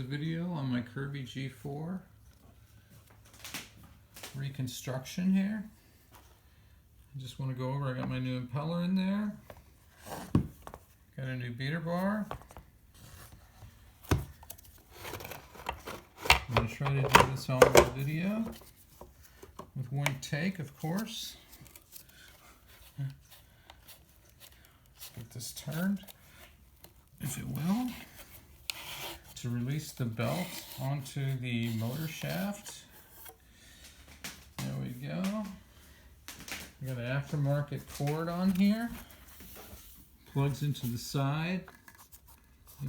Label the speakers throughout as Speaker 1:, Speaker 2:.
Speaker 1: Video on my Kirby G4 reconstruction here. I just want to go over, I got my new impeller in there, got a new beater bar. I'm going to try to do this all in the video with one take, of course. Let's get this turned, if it will, to release the belt onto the motor shaft. There we go. We got an aftermarket cord on here. Plugs into the side,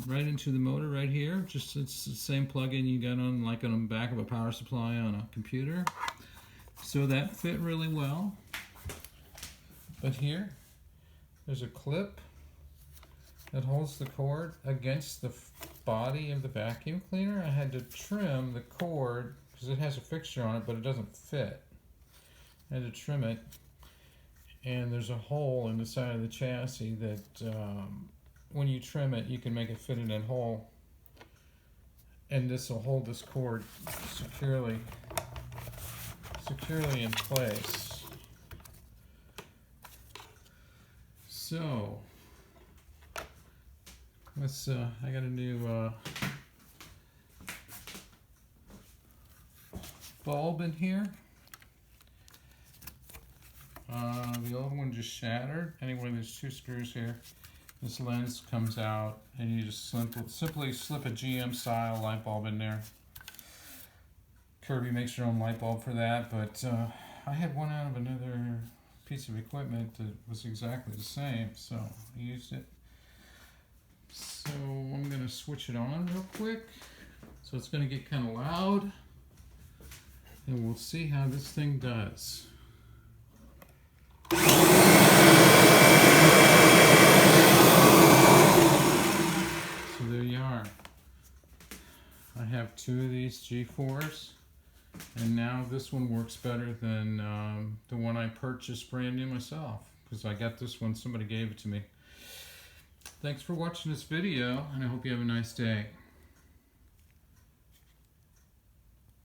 Speaker 1: right into the motor right here. Just it's the same plug-in you got on like on the back of a power supply on a computer. So that fit really well. But here, there's a clip that holds the cord against the body of the vacuum cleaner. I had to trim the cord because it has a fixture on it, but it doesn't fit. I had to trim it, and there's a hole in the side of the chassis that when you trim it, you can make it fit in that hole, and this will hold this cord securely in place. So let's, I got a new bulb in here. The old one just shattered. Anyway, there's two screws here. This lens comes out, and you just simply slip a GM style light bulb in there. Kirby makes their own light bulb for that, but I had one out of another piece of equipment that was exactly the same, so I used it. So I'm going to switch it on real quick. So it's going to get kind of loud, and we'll see how this thing does. So there you are. I have two of these G4s, and now this one works better than the one I purchased brand new myself, because I got this one, somebody gave it to me. Thanks for watching this video, and I hope you have a nice day.